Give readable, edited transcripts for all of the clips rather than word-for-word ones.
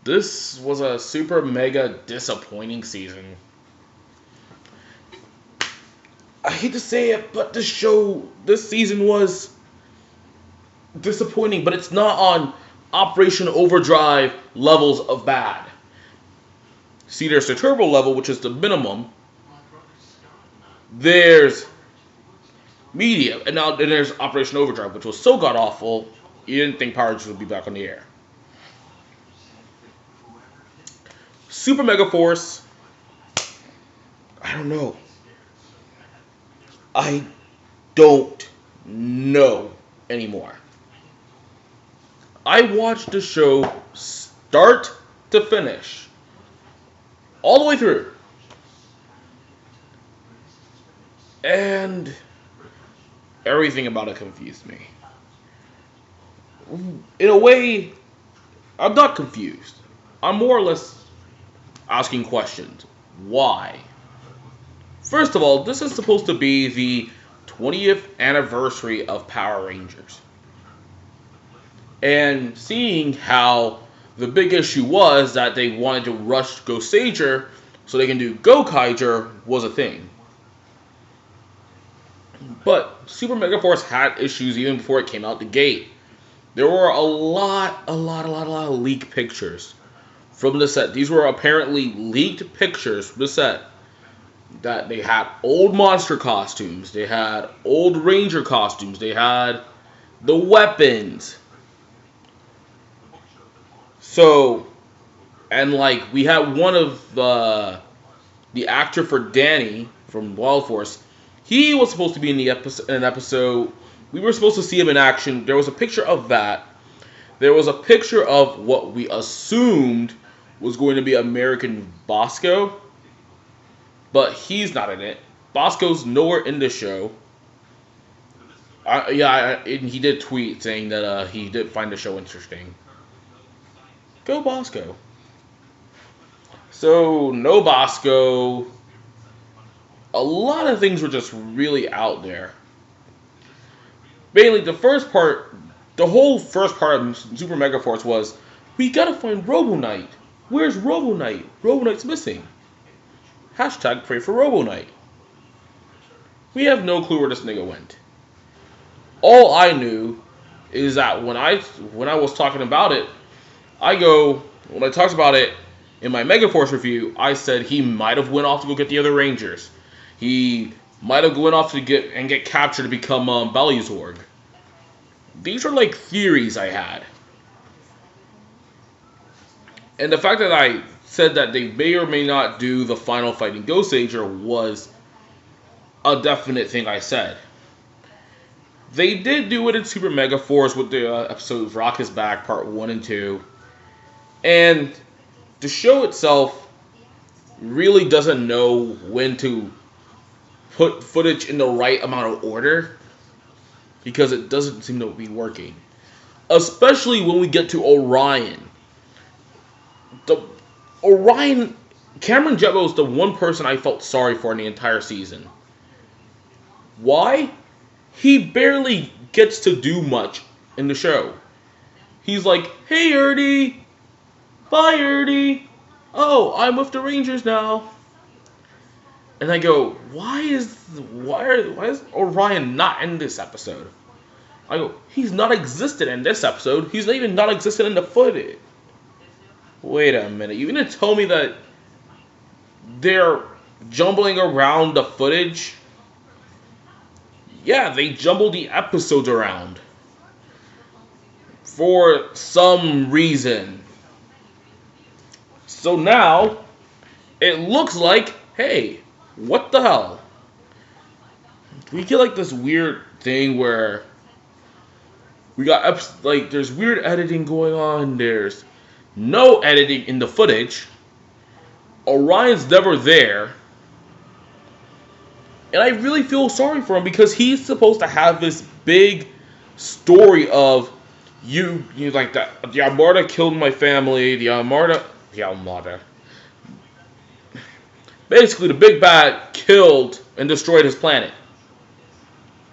This was a super mega disappointing season. I hate to say it, but this season was disappointing, but it's not on Operation Overdrive levels of bad. See, there's the turbo level, which is the minimum. There's medium, and now then there's Operation Overdrive, which was so god awful, you didn't think Power Rangers would be back on the air. Super Mega Force, I don't know. I don't know anymore. I watched the show start to finish, all the way through. And everything about it confused me. In a way, I'm not confused. I'm more or less asking questions. Why? First of all, this is supposed to be the 20th anniversary of Power Rangers. And seeing how the big issue was that they wanted to rush Goseiger so they can do Gokaiger was a thing. But Super Mega Force had issues even before it came out the gate. There were a lot of leaked pictures from the set. These were apparently leaked pictures from the set. That they had old monster costumes, they had old Ranger costumes, they had the weapons. So, and like we had one of the actor for Danny from Wild Force. He was supposed to be in an episode. We were supposed to see him in action. There was a picture of that. There was a picture of what we assumed was going to be American Bosco. But he's not in it. Bosco's nowhere in the show. He did tweet saying that he did find the show interesting. Go Bosco. So, no Bosco. A lot of things were just really out there. Mainly, the whole first part of Super Mega Force was, we gotta find Robo Knight. Where's Robo Knight? Robo Knight's missing. Hashtag pray for Robo Knight. We have no clue where this nigga went. All I knew is that when I was talking about it, when I talked about it in my Megaforce review, I said he might have went off to go get the other Rangers. He might have went off to get captured to become Belluzorg. These are like theories I had. And the fact that I said that they may or may not do the final fight in Goseiger was a definite thing I said. They did do it in Super Mega Force with the episodes Rock is Back Part 1 and 2. And the show itself really doesn't know when to put footage in the right amount of order because it doesn't seem to be working. Especially when we get to Orion. Cameron Jebbo is the one person I felt sorry for in the entire season. Why? He barely gets to do much in the show. He's like, hey Ernie, bye Ernie, oh, I'm with the Rangers now. And I go, why is Orion not in this episode? I go, he's not existed in this episode, he's not even not existed in the footage. Wait a minute, you gonna tell me that they're jumbling around the footage? Yeah, they jumbled the episodes around. For some reason. So now, it looks like, hey, what the hell? We get like this weird thing where we got, there's weird editing going on, there's no editing in the footage. Orion's never there. And I really feel sorry for him because he's supposed to have this big story of you like that. The Armada killed my family. The Armada. Basically, the big bad killed and destroyed his planet.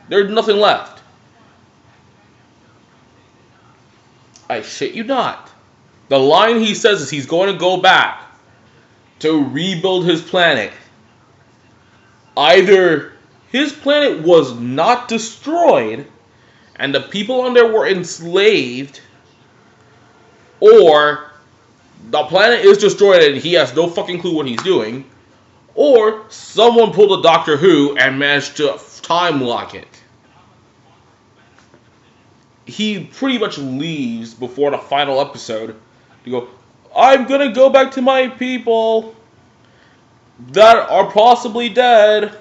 There's nothing left. I shit you not. The line he says is he's going to go back to rebuild his planet. Either his planet was not destroyed and the people on there were enslaved, or the planet is destroyed and he has no fucking clue what he's doing, or someone pulled a Doctor Who and managed to time lock it. He pretty much leaves before the final episode to go, I'm gonna go back to my people that are possibly dead.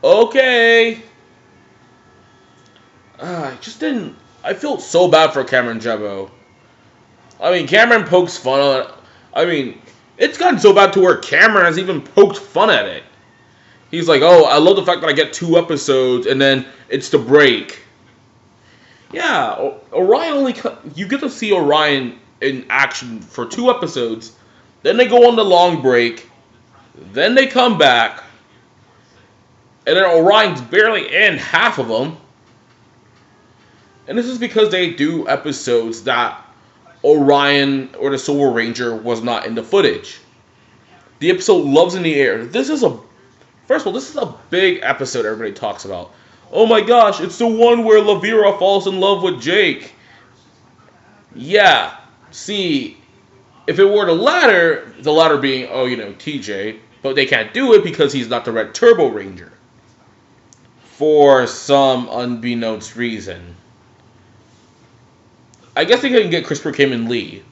Okay. I just didn't. I feel so bad for Cameron Jebbo. I mean, Cameron pokes fun on it. I mean, it's gotten so bad to where Cameron has even poked fun at it. He's like, oh, I love the fact that I get 2 episodes and then it's the break. Yeah, Orion only. You get to see Orion in action for 2 episodes. Then they go on the long break. Then they come back. And then Orion's barely in half of them. And this is because they do episodes that Orion or the Silver Ranger was not in the footage. The episode Loves in the Air. First of all, this is a big episode everybody talks about. Oh my gosh, it's the one where Lavira falls in love with Jake. Yeah, see, if it were the latter being, TJ, but they can't do it because he's not the Red Turbo Ranger. For some unbeknownst reason. I guess they couldn't get Christopher Kamen Lee.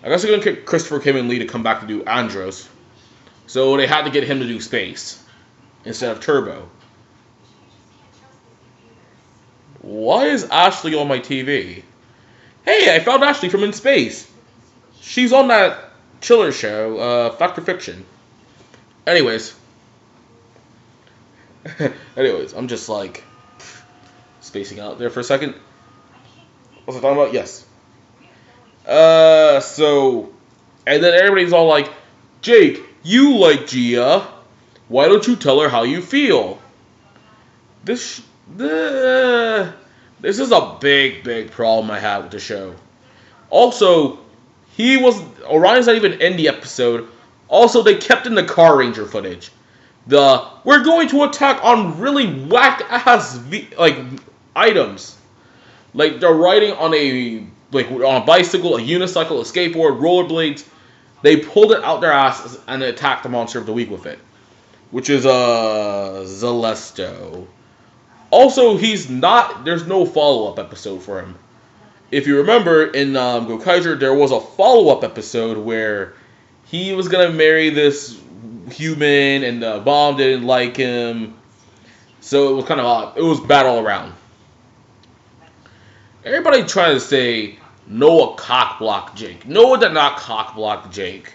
I guess they couldn't get Christopher Kamen Lee to come back to do Andros. So they had to get him to do Space instead of Turbo. Why is Ashley on my TV? Hey, I found Ashley from In Space. She's on that Chiller show, Fact or Fiction. Anyways, I'm just like spacing out there for a second. What's I talking about? Yes. And then everybody's all like, Jake, you like Gia. Why don't you tell her how you feel? This is a big problem I have with the show. Also, Orion's not even in the episode. Also, they kept in the Car Ranger footage. We're going to attack on really whack-ass items. Like, they're riding on a bicycle, a unicycle, a skateboard, rollerblades. They pulled it out their asses and attacked the Monster of the Week with it. Which is, Zalesto. Also, there's no follow-up episode for him. If you remember, in Gokaiger, there was a follow-up episode where he was going to marry this human, and the bomb didn't like him. So it was kind of odd. It was bad all around. Everybody trying to say Noah cockblocked Jake. Noah did not cockblock Jake.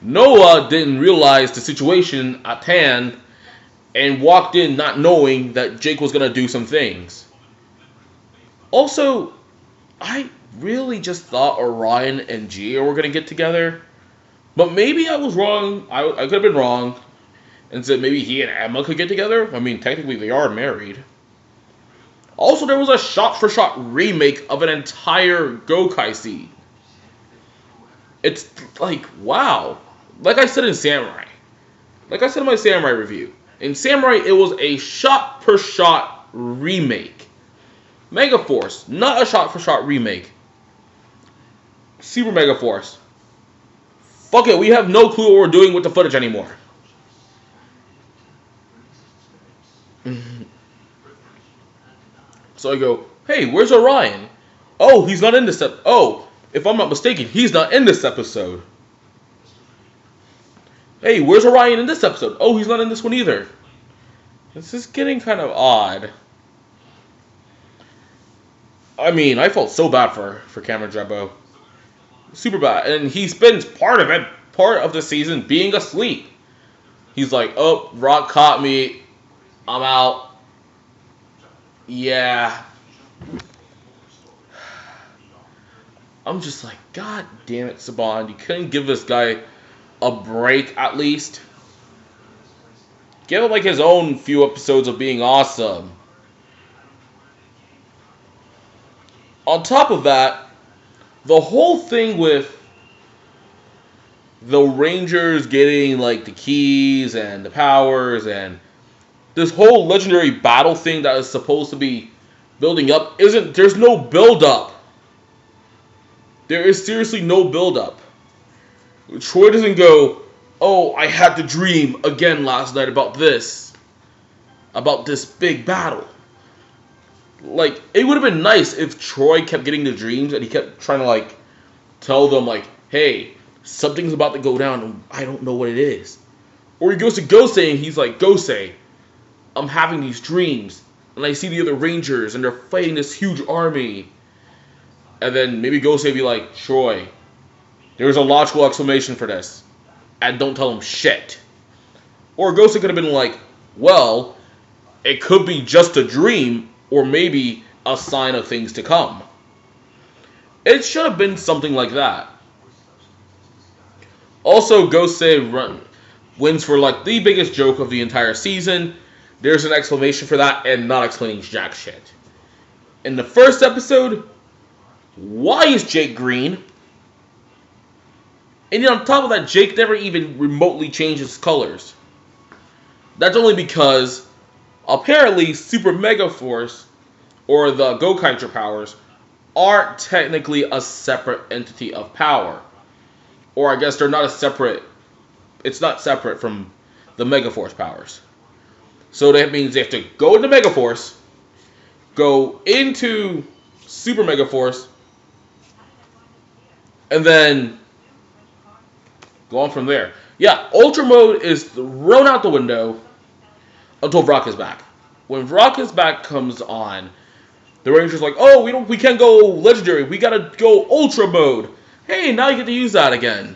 Noah didn't realize the situation at hand and walked in not knowing that Jake was going to do some things. Also, I really just thought Orion and Gia were going to get together. But maybe I was wrong. I could have been wrong. And said maybe he and Emma could get together. I mean, technically they are married. Also, there was a shot-for-shot remake of an entire Gokai scene. It's like, wow. Like I said in Samurai. Like I said in my Samurai review. In Samurai, it was a shot-for-shot remake. Megaforce, not a shot-for-shot remake. Super Megaforce. Fuck it, we have no clue what we're doing with the footage anymore. So I go, hey, where's Orion? Oh, he's not in this episode. Oh, if I'm not mistaken, he's not in this episode. Hey, where's Orion in this episode? Oh, he's not in this one either. This is getting kind of odd. I mean, I felt so bad for Cameron Jebbo. Super bad. And he spends part of the season being asleep. He's like, oh, Rock caught me. I'm out. Yeah. I'm just like, God damn it, Saban. You couldn't give this guy a break at least. Give him like his own few episodes of being awesome. On top of that, the whole thing with the Rangers getting like the keys and the powers and this whole legendary battle thing that is supposed to be building up there's no build up. There is seriously no build up. Troy doesn't go, "Oh, I had to dream again last night about this big battle." Like, it would have been nice if Troy kept getting the dreams and he kept trying to like tell them like, "Hey, something's about to go down and I don't know what it is." Or he goes to Gosei and he's like, "Gosei, I'm having these dreams and I see the other Rangers and they're fighting this huge army." And then maybe Gosei would be like, "Troy, there's a logical explanation for this. And don't tell him shit." Or Gosei could have been like, "Well, it could be just a dream or maybe a sign of things to come." It should have been something like that. Also, Gosei wins for like the biggest joke of the entire season. There's an explanation for that and not explaining jack shit. In the first episode, why is Jake green? And on top of that, Jake never even remotely changes colors. That's only because apparently Super Mega Force or the Gokaiger powers aren't technically a separate entity of power. Or I guess they're not it's not separate from the Mega Force powers. So that means they have to go into Mega Force, go into Super Mega Force, and then go on from there. Yeah, Ultra Mode is thrown out the window until Brock is back. When Brock is back comes on, the Rangers like, "Oh, we can't go Legendary. We gotta go Ultra Mode. Hey, now you get to use that again.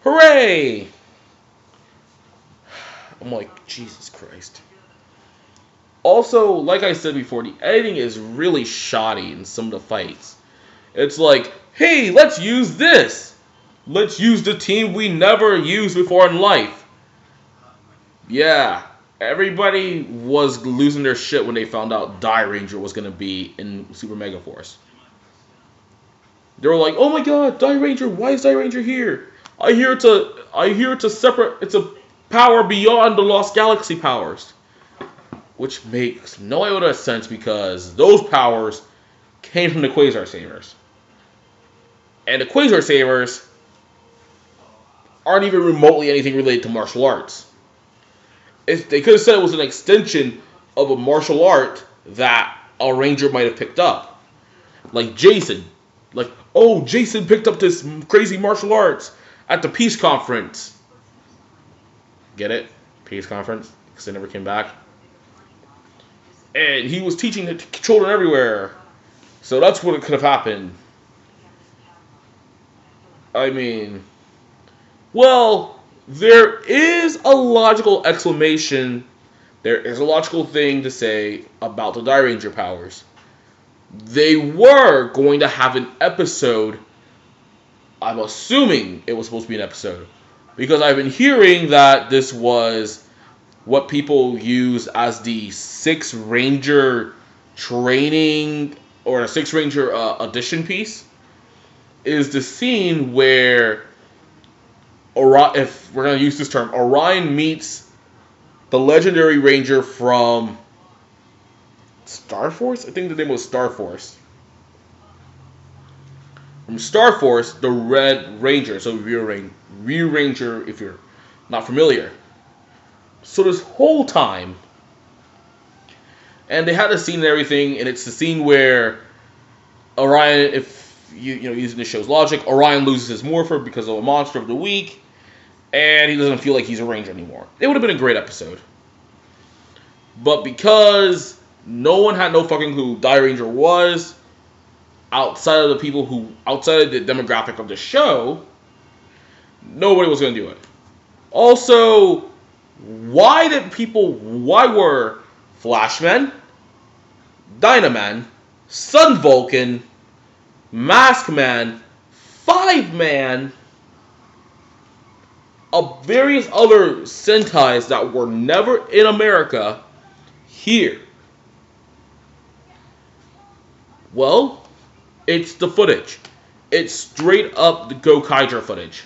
Hooray!" I'm like, Jesus Christ. Also, like I said before, the editing is really shoddy in some of the fights. It's like, "Hey, let's use this. Let's use the team we never used before in life." Yeah, everybody was losing their shit when they found out Dairanger was going to be in Super Mega Force. They were like, "Oh my god, Dairanger, why is Dairanger here? I hear it's a power beyond the Lost Galaxy powers." Which makes no iota of sense because those powers came from the Quasar Sabers. And the Quasar Sabers aren't even remotely anything related to martial arts. They could have said it was an extension of a martial art that a Ranger might have picked up. Like Jason. Like, "Oh, Jason picked up this crazy martial arts at the Peace Conference." Get it? Peace Conference? Because they never came back. And he was teaching it to children everywhere. So that's what it could have happened. I mean, well, there is a logical explanation. There is a logical thing to say about the Dairanger powers. They were going to have an episode. I'm assuming it was supposed to be an episode. Because I've been hearing that this was what people use as the 6 Ranger training or a 6 Ranger audition piece. Is the scene where, if we're going to use this term, Orion meets the legendary Ranger from Star Force? I think the name was Star Force. From Star Force, the Red Ranger, so Rear Ranger if you're not familiar. So this whole time, and they had a scene and everything, and it's the scene where Orion, if you know, using the show's logic, Orion loses his morpher because of a monster of the week, and he doesn't feel like he's a Ranger anymore. It would have been a great episode. But because no one had no fucking clue who Dairanger was, outside of the demographic of the show, nobody was going to do it. Also, why were Flashman, Dynaman, Sun Vulcan, Maskman, Five-Man, of various other Sentais that were never in America here? Well, it's the footage. It's straight up the Gokaiger footage.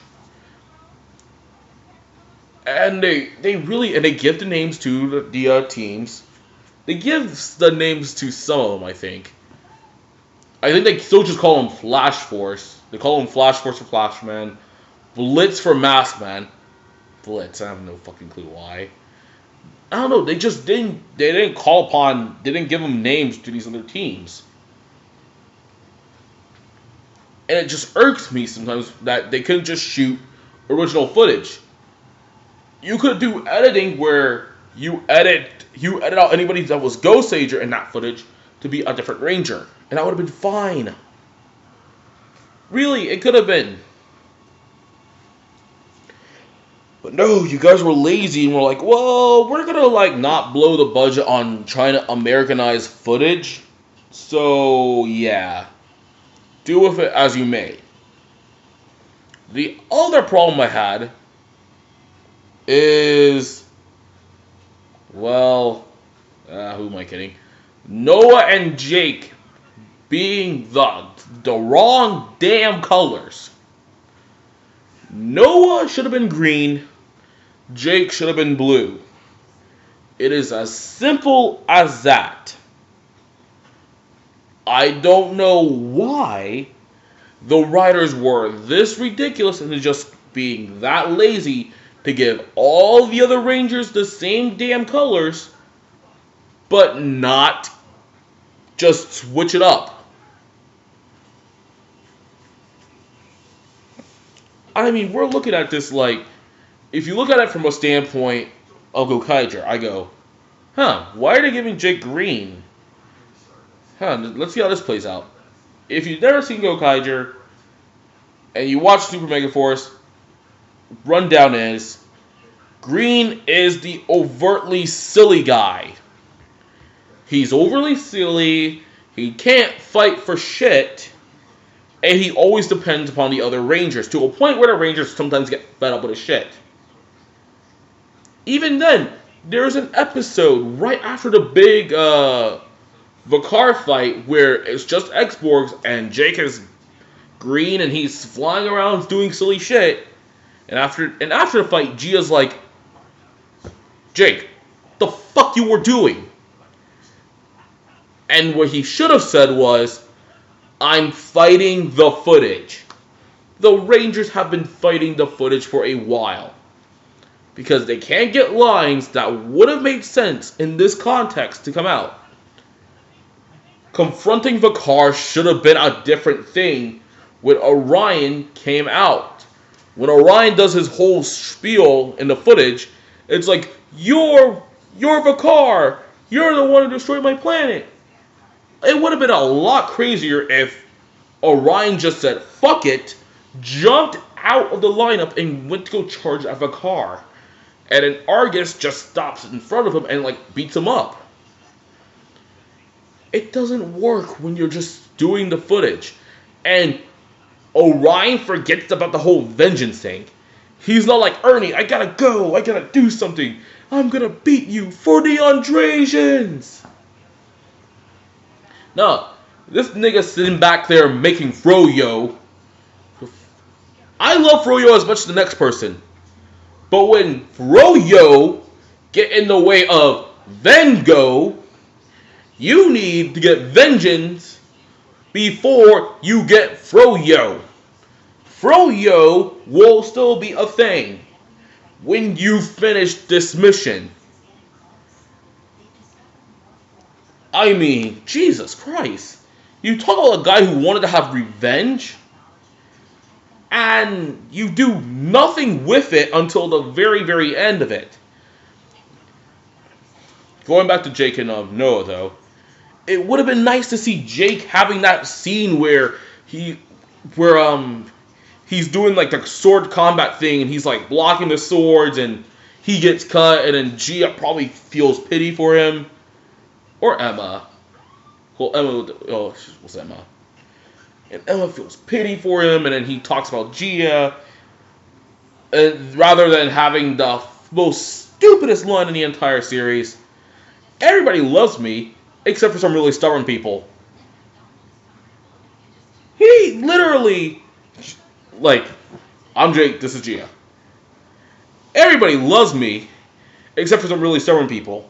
And they really, and they give the names to the teams. They give the names to some of them, I think. I think they still just call them Flash Force. They call them Flash Force for Flashman. Blitz for Maskman. Blitz, I have no fucking clue why. I don't know, they didn't call upon, they didn't give them names to these other teams. And it just irks me sometimes that they couldn't just shoot original footage. You could do editing where you edit out anybody that was Ghost Ranger in that footage to be a different Ranger. And that would have been fine. Really, it could have been. But no, you guys were lazy and were like, well, we're gonna like not blow the budget on trying to Americanize footage. So yeah. Do with it as you may. The other problem I had is, well, who am I kidding? Noah and Jake being the wrong damn colors. Noah should have been green. Jake should have been blue. It is as simple as that. I don't know why the writers were this ridiculous into just being that lazy to give all the other Rangers the same damn colors, but not just switch it up. I mean, we're looking at this like, if you look at it from a standpoint of Gokaiger, I go, why are they giving Jake green? Let's see how this plays out. If you've never seen Gokaiger, and you watch Super Megaforce, rundown is, green is the overtly silly guy. He's overly silly, he can't fight for shit, and he always depends upon the other Rangers, to a point where the Rangers sometimes get fed up with his shit. Even then, there's an episode right after the big Vakar fight where it's just X-Borgs and Jake is green and he's flying around doing silly shit. And after the fight, Gia's like, Jake, the fuck you were doing? And what he should have said was, I'm fighting the footage. The Rangers have been fighting the footage for a while. Because they can't get lines that would have made sense in this context to come out. Confronting Vakar should have been a different thing when Orion came out. When Orion does his whole spiel in the footage, it's like, you're Vakar. You're the one who destroyed my planet. It would have been a lot crazier if Orion just said, fuck it, jumped out of the lineup and went to go charge at Vakar. And then Argus just stops in front of him and like beats him up. It doesn't work when you're just doing the footage. And Orion forgets about the whole vengeance thing. He's not like, Ernie, I gotta go, I gotta do something. I'm gonna beat you for the Andrasians. No, this nigga sitting back there making Froyo. I love Froyo as much as the next person. But when Froyo get in the way of Vengo, you need to get vengeance before you get Froyo. Froyo will still be a thing when you finish this mission. I mean, Jesus Christ. You talk about a guy who wanted to have revenge, and you do nothing with it until the very, very end of it. Going back to Jake and Noah, though, it would have been nice to see Jake having that scene where he's doing like the sword combat thing, and he's like blocking the swords, and he gets cut, and then Gia probably feels pity for him, or Emma. Well, Emma was Emma. And Emma feels pity for him, and then he talks about Gia. And rather than having the most stupidest line in the entire series, everybody loves me, except for some really stubborn people. literally, like, I'm Jake, this is Gia. Everybody loves me, except for some really stubborn people.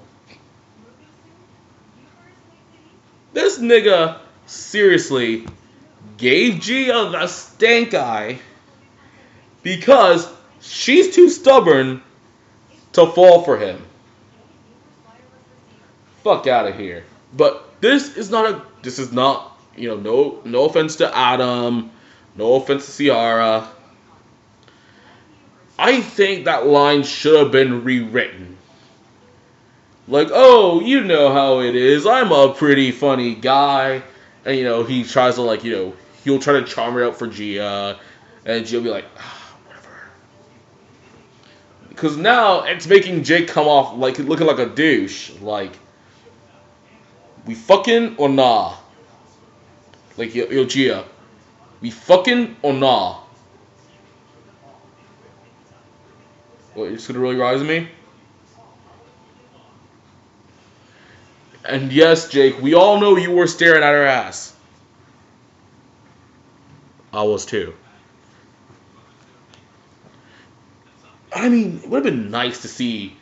This nigga seriously gave Gia the stank eye because she's too stubborn to fall for him. Fuck out of here. But this is not, no offense to Adam, no offense to Ciara. I think that line should have been rewritten. Like, oh, you know how it is. I'm a pretty funny guy. And, he tries to, he'll try to charm her out for Gia. And Gia will be like, whatever. Because now it's making Jake come off like looking like a douche. Like, we fucking or nah? Like, yo, Gia, we fucking or nah? What, you're just gonna really rise to me? And yes, Jake, we all know you were staring at her ass. I was too. I mean, it would have been nice to see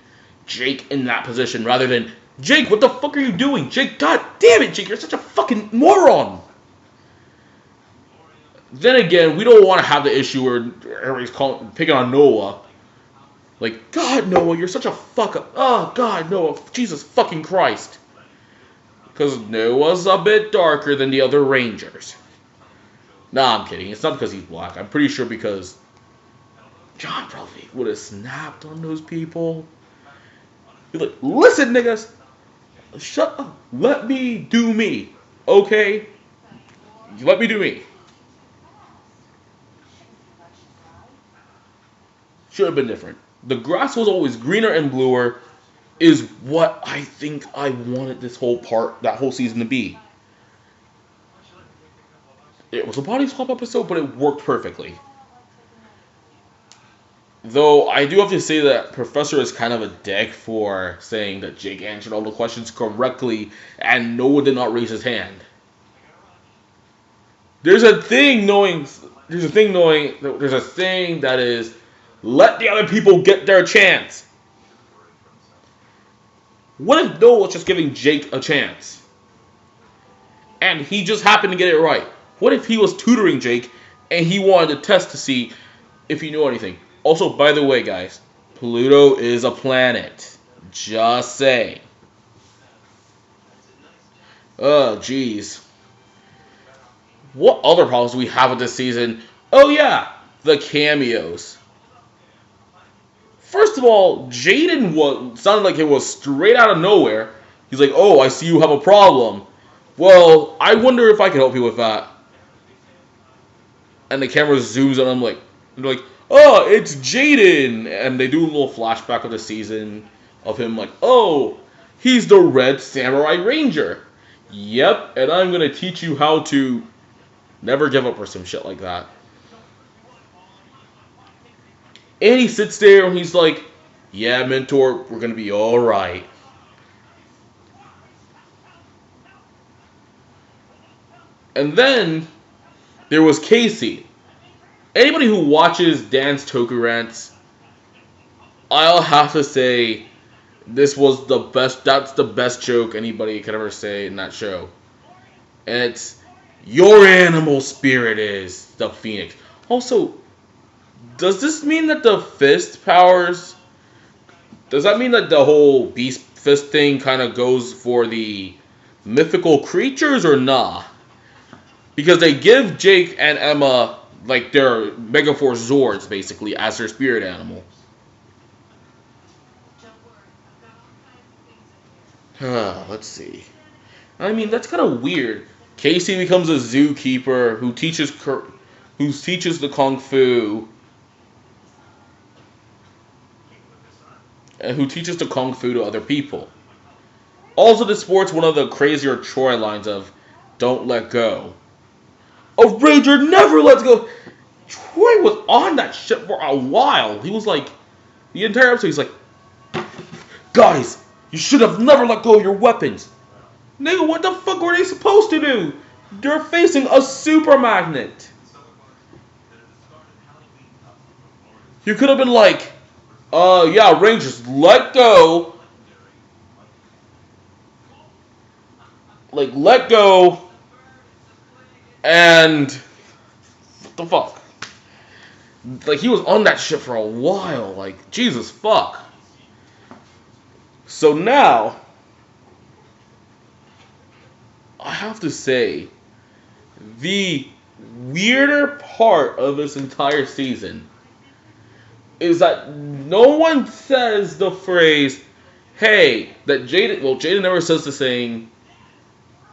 Jake in that position rather than, Jake, what the fuck are you doing? Jake, god damn it, Jake, you're such a fucking moron. Then again, we don't want to have the issue where everybody's picking on Noah. Like, God, Noah, you're such a fuck up. Oh, God, Noah, Jesus fucking Christ. Because Noah's a bit darker than the other Rangers. Nah, I'm kidding. It's not because he's black. I'm pretty sure because John probably would have snapped on those people. He's like, listen, niggas. Shut up. Let me do me. Okay? Let me do me. Should have been different. The grass was always greener and bluer is what I think I wanted that whole season to be. It was a body swap episode, but it worked perfectly. Though I do have to say that Professor is kind of a dick for saying that Jake answered all the questions correctly and Noah did not raise his hand. There's a thing that is let the other people get their chance. What if Noah was just giving Jake a chance? And he just happened to get it right. What if he was tutoring Jake and he wanted to test to see if he knew anything? Also, by the way, guys, Pluto is a planet. Just saying. Oh, jeez. What other problems do we have with this season? Oh, yeah, the cameos. First of all, Jaden sounded like it was straight out of nowhere. He's like, oh, I see you have a problem. Well, I wonder if I can help you with that. And the camera zooms on him they're like, oh, it's Jaden. And they do a little flashback of the season of him like, oh, he's the Red Samurai Ranger. Yep, and I'm going to teach you how to never give up or some shit like that. And he sits there and he's like, yeah, mentor, we're going to be all right. And then there was Casey. Anybody who watches Dan's Toku Rants, I'll have to say this was the best. That's the best joke anybody could ever say in that show. And it's, your animal spirit is the Phoenix. Also, does this mean that the fist powers, does that mean that the whole beast fist thing kind of goes for the mythical creatures or nah? Because they give Jake and Emma like their Megaforce Zords basically as their spirit animal. Let's see. I mean, that's kind of weird. Casey becomes a zookeeper who teaches the kung fu. Who teaches the kung fu to other people. Also, this sports one of the crazier Troy lines of "Don't let go." A Ranger never lets go. Troy was on that shit for a while. He was like, the entire episode, he's like, guys, you should have never let go of your weapons. Nigga, what the fuck were they supposed to do? They're facing a super magnet. You could have been like, yeah, Rangers, let go. Like, let go. And what the fuck? Like, he was on that shit for a while. Like, Jesus fuck. So now, I have to say, the weirder part of this entire season is that no one says the phrase, hey, that Jaden, well, Jaden never says the saying,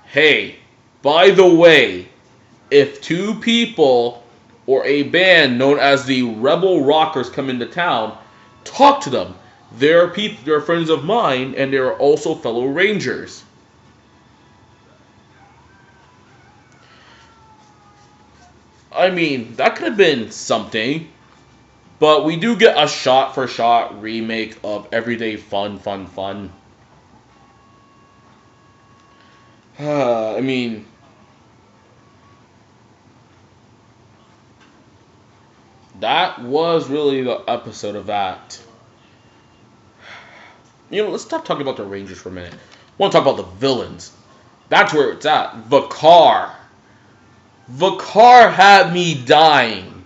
hey, by the way, if two people or a band known as the Rebel Rockers come into town, talk to them. They're friends of mine, and they're also fellow Rangers. I mean, that could have been something, but we do get a shot-for-shot remake of Everyday Fun, Fun, Fun. I mean, that was really the episode of that. You know, let's stop talking about the Rangers for a minute. I want to talk about the villains. That's where it's at. Vakar. Vakar had me dying.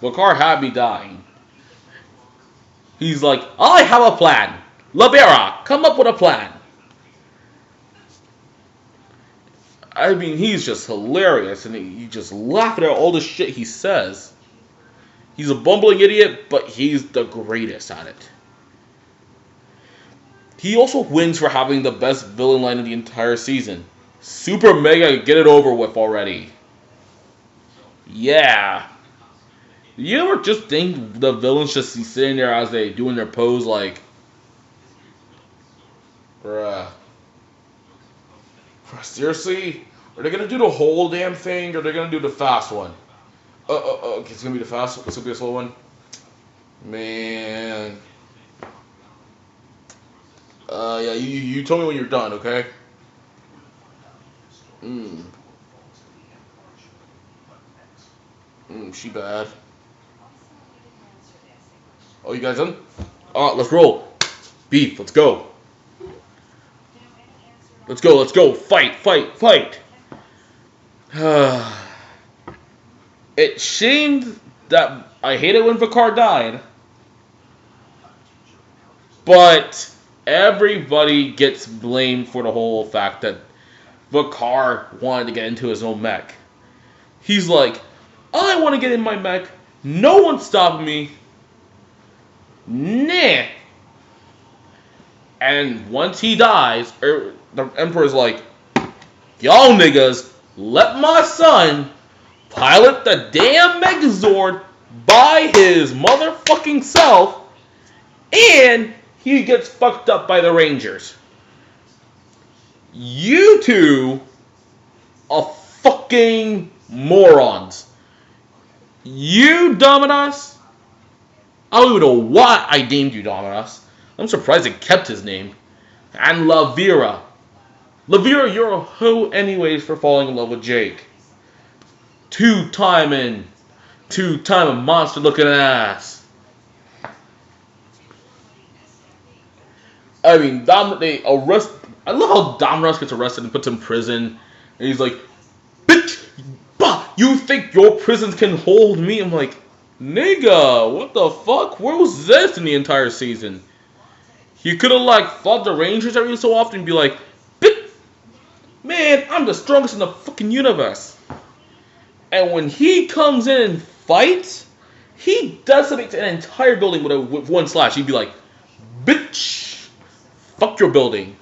Vakar had me dying. He's like, I have a plan. Libera, come up with a plan. I mean, he's just hilarious, and you just laughing at all the shit he says. He's a bumbling idiot, but he's the greatest at it. He also wins for having the best villain line of the entire season. Super Mega, get it over with already. Yeah. You ever just think the villains just sitting there as they doing their pose like, bruh. Seriously? Are they gonna do the whole damn thing, or are they gonna do the fast one? Okay, it's gonna be the fast one. It's gonna be a slow one. Man. Yeah, you tell me when you're done, okay? She bad. Oh, you guys done? Let's roll. Beef, let's go. Let's go. Fight. It seemed that I hated when Vakar died, but everybody gets blamed for the whole fact that Vakar wanted to get into his own mech. He's like, I want to get in my mech. No one's stopping me. Nah. And once he dies, the Emperor's like, y'all niggas, let my son pilot the damn Megazord by his motherfucking self, and he gets fucked up by the Rangers. You two are fucking morons. You Dominus? I don't even know why I named you Dominus. I'm surprised it kept his name. And Lavira. Lavira, you're a hoe anyways for falling in love with Jake. Two-time monster looking ass. I mean, they arrest. I love how Dominus gets arrested and puts in prison. And he's like, bitch, bah, you think your prisons can hold me? I'm like, nigga, what the fuck? Where was this in the entire season? He could have, like, fought the Rangers every so often and be like, bitch, man, I'm the strongest in the fucking universe. And when he comes in and fights, he decimates an entire building with one slash. He'd be like, bitch, fuck your building.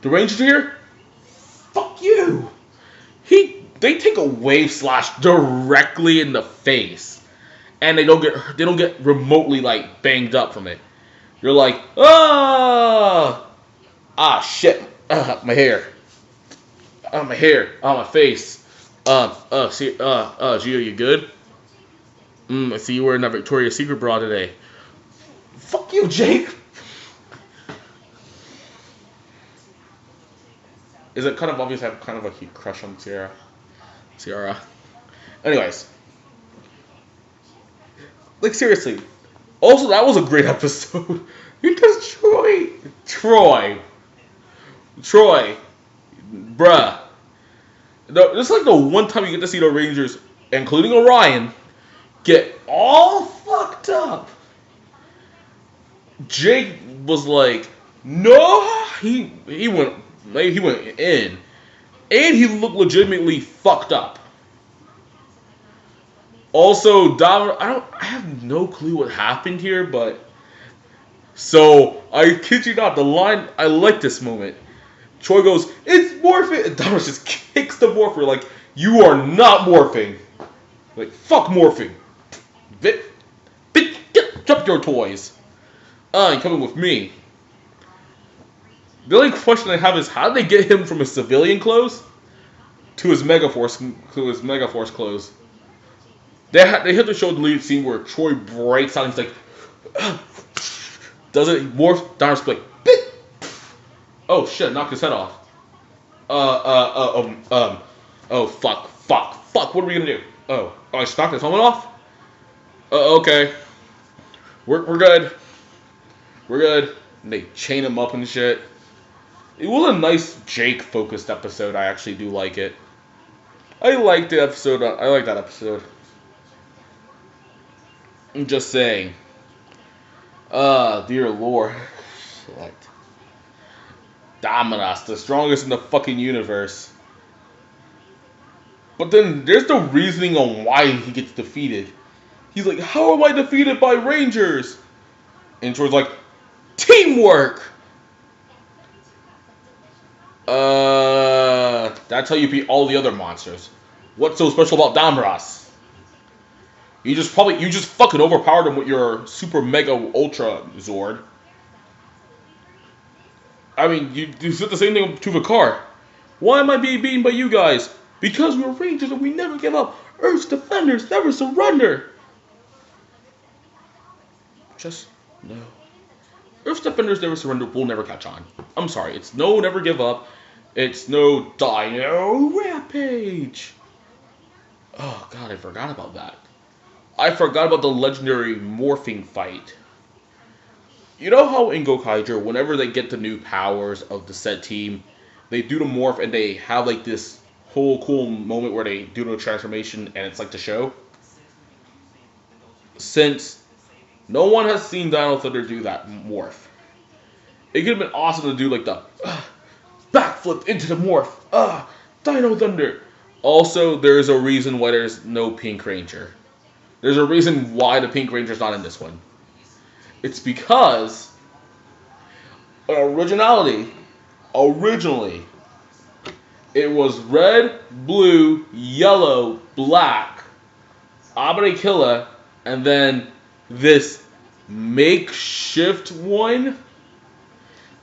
The Rangers are here? Fuck you. They take a wave slash directly in the face. And they don't get remotely like banged up from it. You're like, shit. My hair. My hair. My face. Gio, you good? I see you wearing that Victoria's Secret bra today. Fuck you, Jake. Is it kind of obvious I have kind of a crush on Ciara? Anyways. Like, seriously. Also, that was a great episode. Because Troy, bruh. This is like the one time you get to see the Rangers, including Orion, get all fucked up. Jake was like, no, he went in, and he looked legitimately fucked up. Also, I have no clue what happened here, but so I kid you not, the line I like this moment. Troy goes, "It's morphing," and Dominic just kicks the morpher like, "You are not morphing." Like, fuck morphing. Drop your toys. You're coming with me. The only question I have is, how did they get him from his civilian clothes to his Megaforce clothes? They had to show the lead scene where Troy breaks out and he's like, does it morph? Donor's like, Bit! Oh shit, knocked his head off. Oh fuck, what are we gonna do? Oh, I just knocked his helmet off? Okay. We're good. We're good. And they chain him up and shit. It was a nice Jake-focused episode. I actually do like it. I like the episode. I like that episode. I'm just saying. Dear Lord. Shit. Dominus, the strongest in the fucking universe. But then there's no reasoning on why he gets defeated. He's like, how am I defeated by Rangers? And Troy's like, teamwork! That's how you beat all the other monsters. What's so special about Damras? You just fucking overpowered him with your super mega ultra Zord. I mean, you said the same thing to Vakar. Why am I being beaten by you guys? Because we're Rangers and we never give up. Earth's defenders never surrender. Just no. Earth's defenders never surrender. We'll never catch on. I'm sorry. It's no never give up. It's no Dino Rampage. Oh god, I forgot about that. I forgot about the legendary morphing fight. You know how in Gokaiger, whenever they get the new powers of the said team, they do the morph and they have like this whole cool moment where they do the transformation and it's like the show? Since no one has seen Dino Thunder do that morph, it could have been awesome to do like the backflip into the morph. Dino Thunder. Also, there's a reason why there's no Pink Ranger. There's a reason why the Pink Ranger's not in this one. It's because originally, it was red, blue, yellow, black, Abare Killa, and then this makeshift one,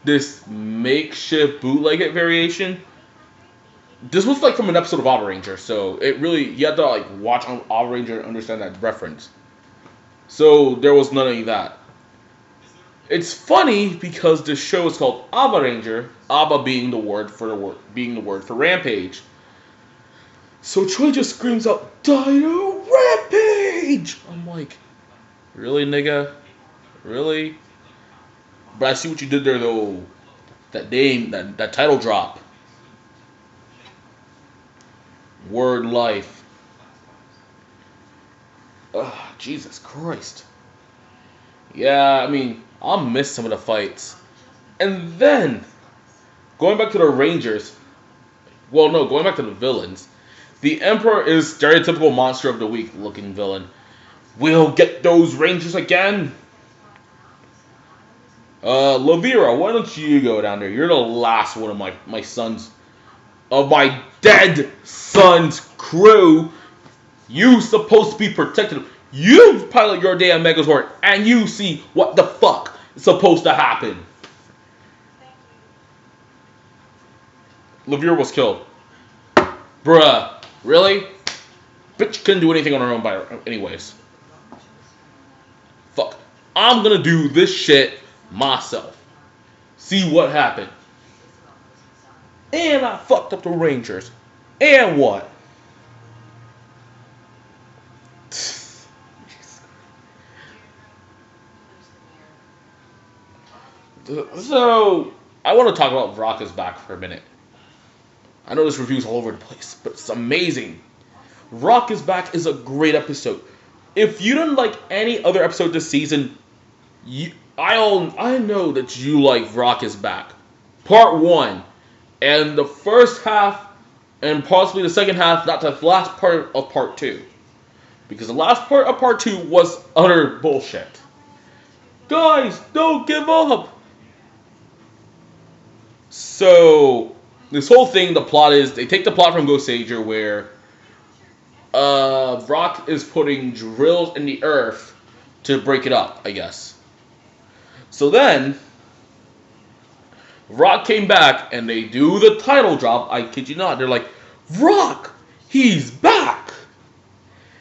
this makeshift bootleg variation. This was like from an episode of Abba Ranger, so it really, you had to like watch Abba Ranger and understand that reference. So there was none of that. It's funny because this show is called Abba Ranger, Abba being the word for Rampage. So Troy just screams out, Dino Rampage! I'm like, really, nigga? Really? But I see what you did there, though. That name, that title drop. Word life. Ugh, Jesus Christ. Yeah, I mean, I'll miss some of the fights. And then, going back to the Rangers. Well, no, going back to the villains. The Emperor is stereotypical Monster of the Week looking villain. We'll get those Rangers again. Lavira, why don't you go down there? You're the last one of my sons, of my dead son's crew. You supposed to be protected. You pilot your damn Megazord, and you see what the fuck is supposed to happen. Lavira was killed. Bruh. Really? Bitch couldn't do anything on her own anyways. Fuck. I'm gonna do this shit myself. See what happened. And I fucked up the Rangers. And what? So, I want to talk about Rock is Back for a minute. I know this review's all over the place, but it's amazing. Rock is Back is a great episode. If you didn't like any other episode this season, I know that you like Rock is Back. Part 1. And the first half, and possibly the second half, not the last part of Part 2. Because the last part of Part 2 was utter bullshit. Guys, don't give up! So, this whole thing, the plot is, they take the plot from Ghost Sager where Rock is putting drills in the earth to break it up, I guess. So then, Rock came back and they do the title drop, I kid you not, they're like, Rock, he's back!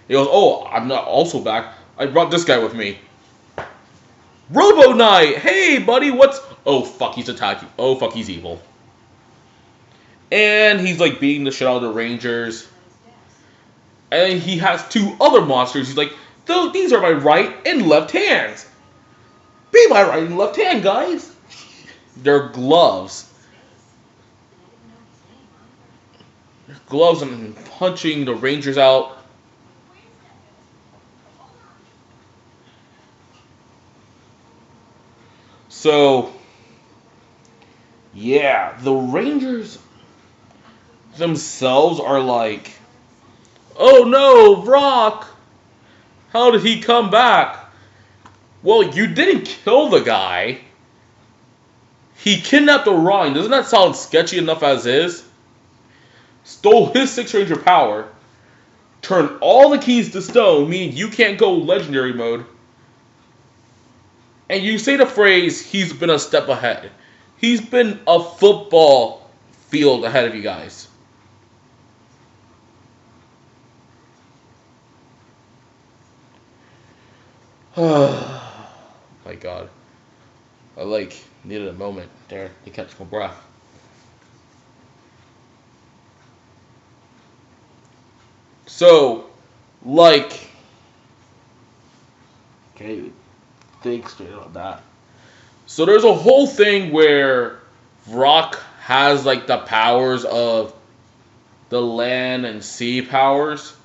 He goes, oh, I'm not also back, I brought this guy with me. Robo Knight! Hey, buddy, what's... Oh, fuck, he's attacking. Oh, fuck, he's evil. And he's, like, beating the shit out of the Rangers. And he has 2 other monsters. He's like, these are my right and left hands. Be my right and left hand, guys. They're gloves. Gloves and punching the Rangers out. So, yeah, the Rangers themselves are like, oh no, Rock, how did he come back? Well, you didn't kill the guy. He kidnapped Orion. Doesn't that sound sketchy enough as is? Stole his 6 Ranger power, turned all the keys to stone, meaning you can't go legendary mode. And you say the phrase, he's been a step ahead. He's been a football field ahead of you guys. My God. I needed a moment there to catch my breath. So, okay, think straight on that. So there's a whole thing where Rock has the powers of the land and sea powers.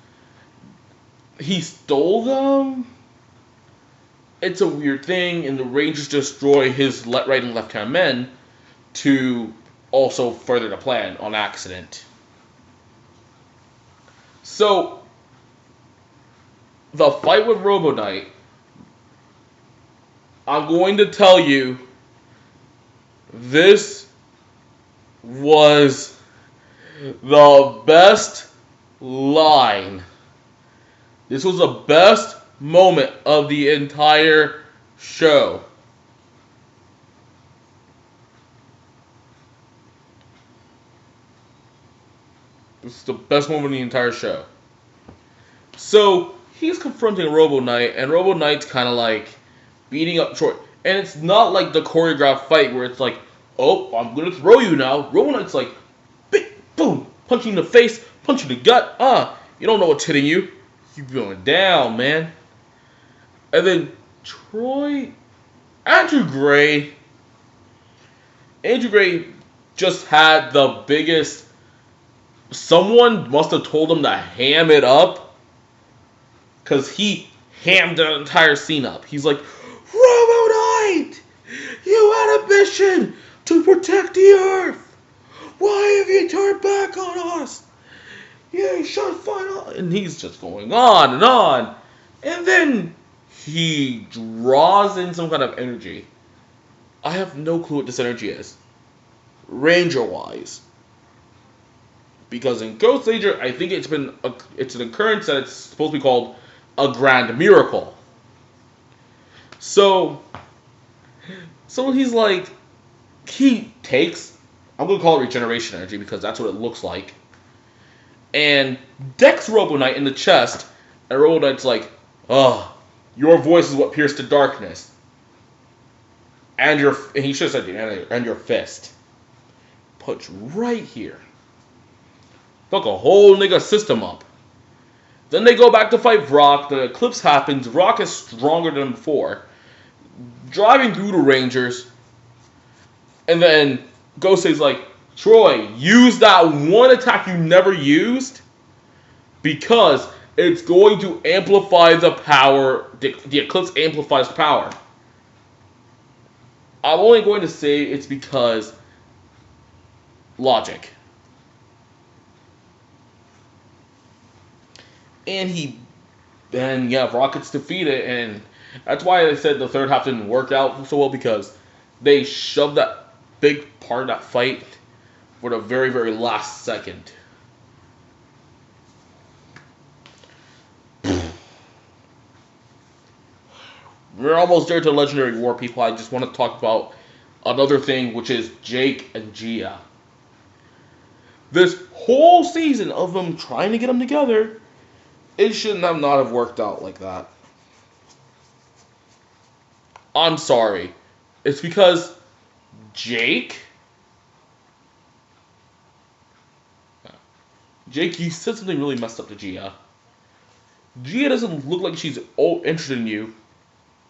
He stole them. It's a weird thing, and the Rangers destroy his right and left hand men to also further the plan on accident. So the fight with Robo Knight, I'm going to tell you, this was the best line. This was the best moment of the entire show. This is the best moment of the entire show. So, he's confronting Robo Knight, and Robo Knight's kind of beating up Troy. And it's not like the choreographed fight where it's like, oh, I'm going to throw you now. Robo Knight's like, boom, punching in the face, punching the gut. You don't know what's hitting you. You're going down, man. And then Andrew Gray just had the biggest, someone must have told him to ham it up, because he hammed the entire scene up. He's like, Robo Knight, you had a mission to protect the Earth. Why have you turned back on us? You should find out. And he's just going on and on. And then he draws in some kind of energy. I have no clue what this energy is, Ranger-wise. Because in Ghost Ranger, I think it's an occurrence that it's supposed to be called a grand miracle. So he's like, he takes, I'm going to call it regeneration energy because that's what it looks like, and decks Robo Knight in the chest, and Robo Knight's like, oh, your voice is what pierced the darkness. And he should have said, and your fist. Punch right here. Fuck a whole nigga system up. Then they go back to fight Rock. The eclipse happens. Rock is stronger than before. Driving through the Rangers. And then Gosei's like, Troy, use that one attack you never used because it's going to amplify the power. The Eclipse amplifies power. I'm only going to say it's because logic. And Rockets defeat it, and that's why I said the third half didn't work out so well, because they shoved that big part of that fight for the very, very last second. We're almost there to Legendary War, people. I just want to talk about another thing, which is Jake and Gia. This whole season of them trying to get them together, it should not have worked out like that. I'm sorry. It's because Jake, you said something really messed up to Gia. Gia doesn't look like she's interested in you.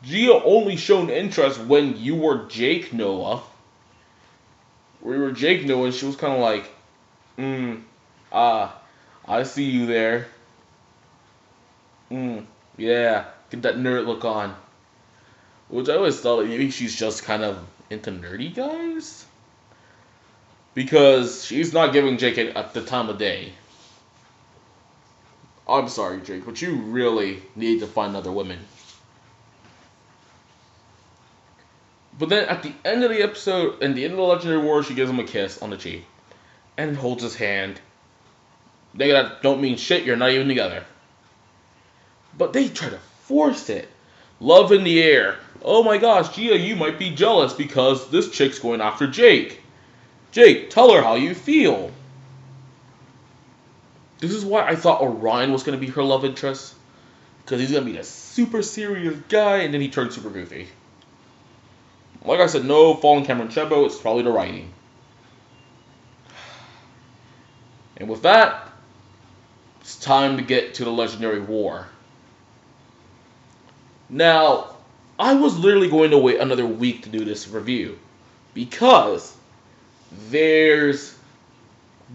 Gia only shown interest when you were Jake Noah. Where you were Jake Noah, and she was kind of like, I see you there. Yeah, get that nerd look on. Which I always thought maybe she's just kind of into nerdy guys. Because she's not giving Jake at the time of day. I'm sorry, Jake, but you really need to find other women. But then at the end of the episode, in the end of the Legendary War, she gives him a kiss on the cheek. And holds his hand. They don't mean shit, you're not even together. But they try to force it. Love in the air. Oh my gosh, Gia, you might be jealous because this chick's going after Jake. Jake, tell her how you feel. This is why I thought Orion was going to be her love interest. Because he's going to be a super serious guy, and then he turns super goofy. Like I said, no fallen Cameron Chebo, it's probably the writing. And with that, it's time to get to the Legendary War. Now, I was literally going to wait another week to do this review. Because there's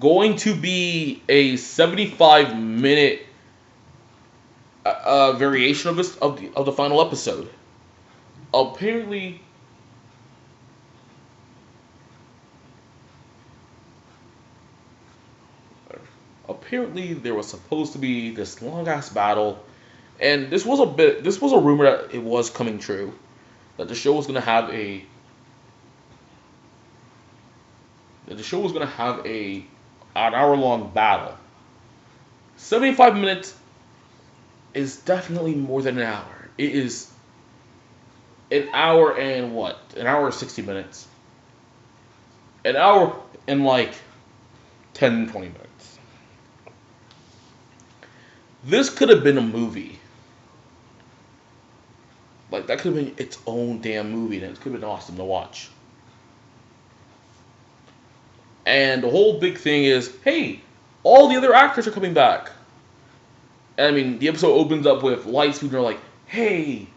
going to be a 75-minute variation of this of the final episode. Apparently, there was supposed to be this long-ass battle, and this was a rumor that it was coming true, that the show was going to have an hour-long battle. 75 minutes is definitely more than an hour. It is an hour and what? An hour and 60 minutes. An hour and like 10, 20 minutes. This could have been a movie. Like, that could have been its own damn movie, and it could have been awesome to watch. And the whole big thing is, hey, all the other actors are coming back. And I mean, the episode opens up with Lightspeed, and they're like, hey,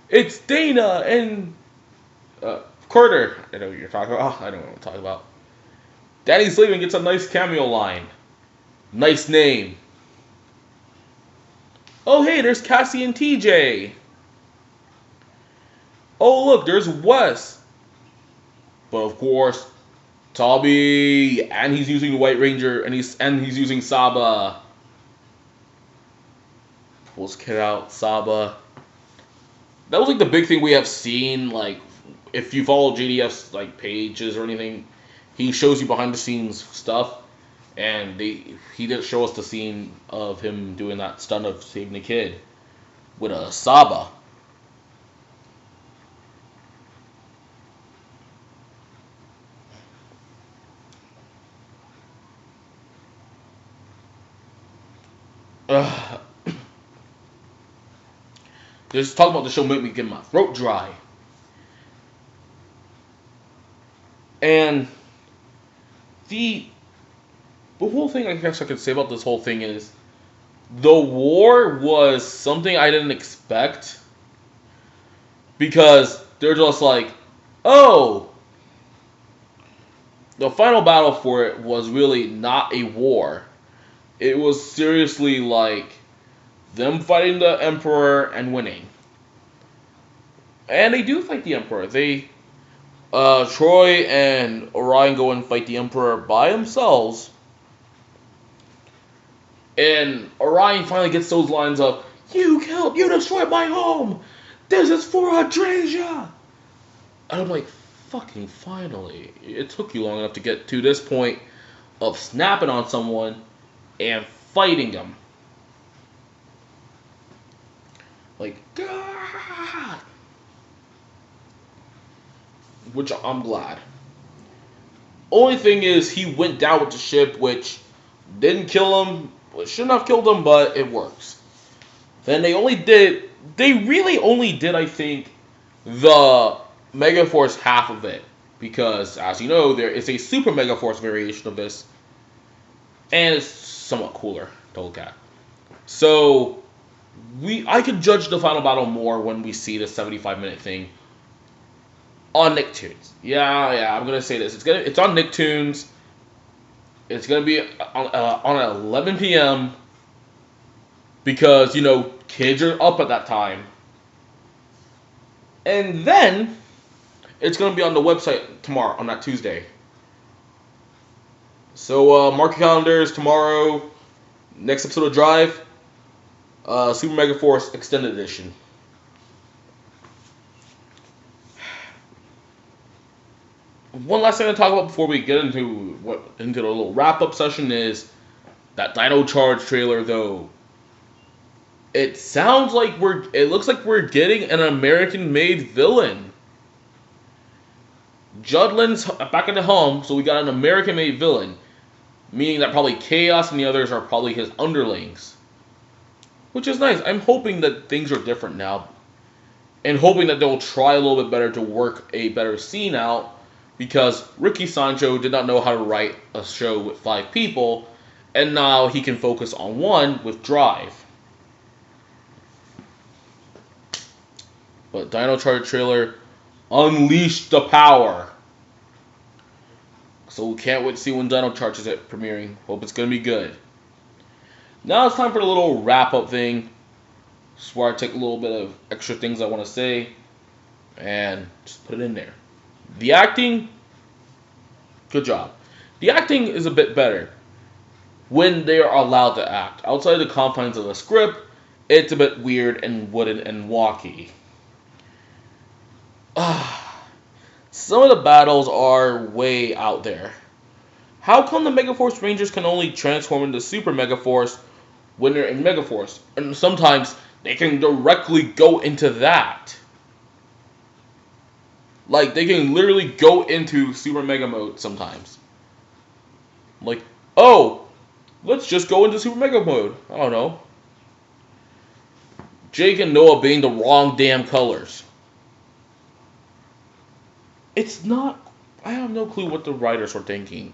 it's Dana and Carter. I know what you're talking about. Oh, I don't know what I'm talking about. Danny Slavin gets a nice cameo line. Nice name. Oh, hey, there's Cassie and TJ. Oh, look, there's Wes. But of course, Toby, and he's using the White Ranger, and he's using Saba. Pulls kid out, Saba. That was like the big thing we have seen. Like, if you follow JDF's like pages or anything, he shows you behind the scenes stuff. And he did show us the scene of him doing that stunt of saving the kid with a Saba. Just talking about the show made me get my throat dry. And the whole thing I guess I could say about this whole thing is the war was something I didn't expect. Because they're just like, oh, the final battle for it was really not a war. It was seriously like them fighting the Emperor and winning. And they do fight the Emperor. Troy and Orion go and fight the Emperor by themselves. And Orion finally gets those lines of, you destroyed my home! This is for Adrasia! And I'm like, fucking finally. It took you long enough to get to this point of snapping on someone and fighting them. Like, God! Which I'm glad. Only thing is, he went down with the ship, which didn't kill him. Shouldn't have killed him, but it works. Then they really only did, I think, the Megaforce half of it. Because, as you know, there is a Super Megaforce variation of this. And it's somewhat cooler to look at. So, I could judge the final battle more when we see the 75-minute thing on Nicktoons. Yeah, I'm gonna say this. It's on Nicktoons. It's gonna be on 11 p.m. because kids are up at that time, and then it's gonna be on the website tomorrow on that Tuesday. So mark your calendars tomorrow. Next episode of Drive, Super Megaforce Extended Edition. One last thing to talk about before we get into the little wrap-up session is that Dino Charge trailer, though. It sounds like it looks like we're getting an American-made villain. Judlin's back at the helm, so we got an American-made villain. Meaning that probably Chaos and the others are probably his underlings. Which is nice. I'm hoping that things are different now. And hoping that they'll try a little bit better to work a better scene out. Because Ricky Sancho did not know how to write a show with 5 people, and now he can focus on one with Drive. But Dino Charge trailer unleashed the power. So we can't wait to see when Dino Charge is premiering. Hope it's going to be good. Now it's time for the little wrap-up thing. This is where I take a little bit of extra things I want to say and just put it in there. The acting, good job. The acting is a bit better when they are allowed to act. Outside the confines of the script, it's a bit weird and wooden and walky. Some of the battles are way out there. How come the Megaforce Rangers can only transform into Super Megaforce when they're in Megaforce? And sometimes they can directly go into that. Like, they can literally go into Super Mega Mode sometimes. Like, oh, let's just go into Super Mega Mode. I don't know. Jake and Noah being the wrong damn colors. It's not... I have no clue what the writers were thinking.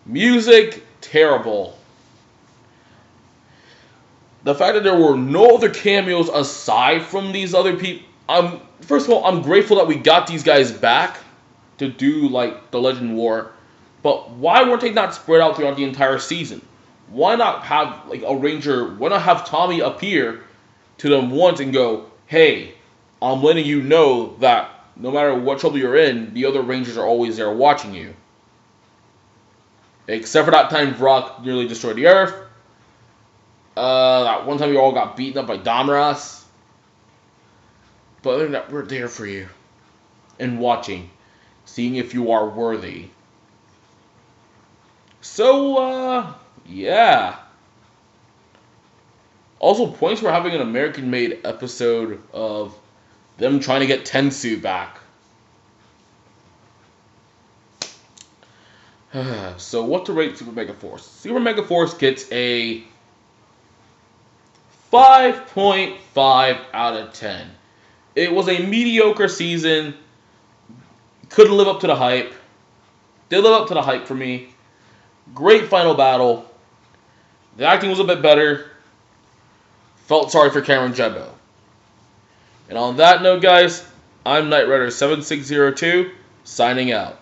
Music, terrible. The fact that there were no other cameos aside from these other people... First of all, I'm grateful that we got these guys back to do, like, the Legend War. But why weren't they not spread out throughout the entire season? Why not have, like, a Ranger... Why not have Tommy appear to them once and go, hey, I'm letting you know that no matter what trouble you're in, the other Rangers are always there watching you. Except for that time Brock nearly destroyed the Earth. That one time you all got beaten up by Domras. But other than that, we're there for you. And watching. Seeing if you are worthy. So, yeah. Also, points for having an American-made episode of them trying to get Tensu back. So, what to rate Super Mega Force? Super Mega Force gets a 5.5 out of 10. It was a mediocre season. Couldn't live up to the hype. Did live up to the hype for me. Great final battle. The acting was a bit better. Felt sorry for Cameron Jebbo. And on that note, guys, I'm Knight Rider 7602, signing out.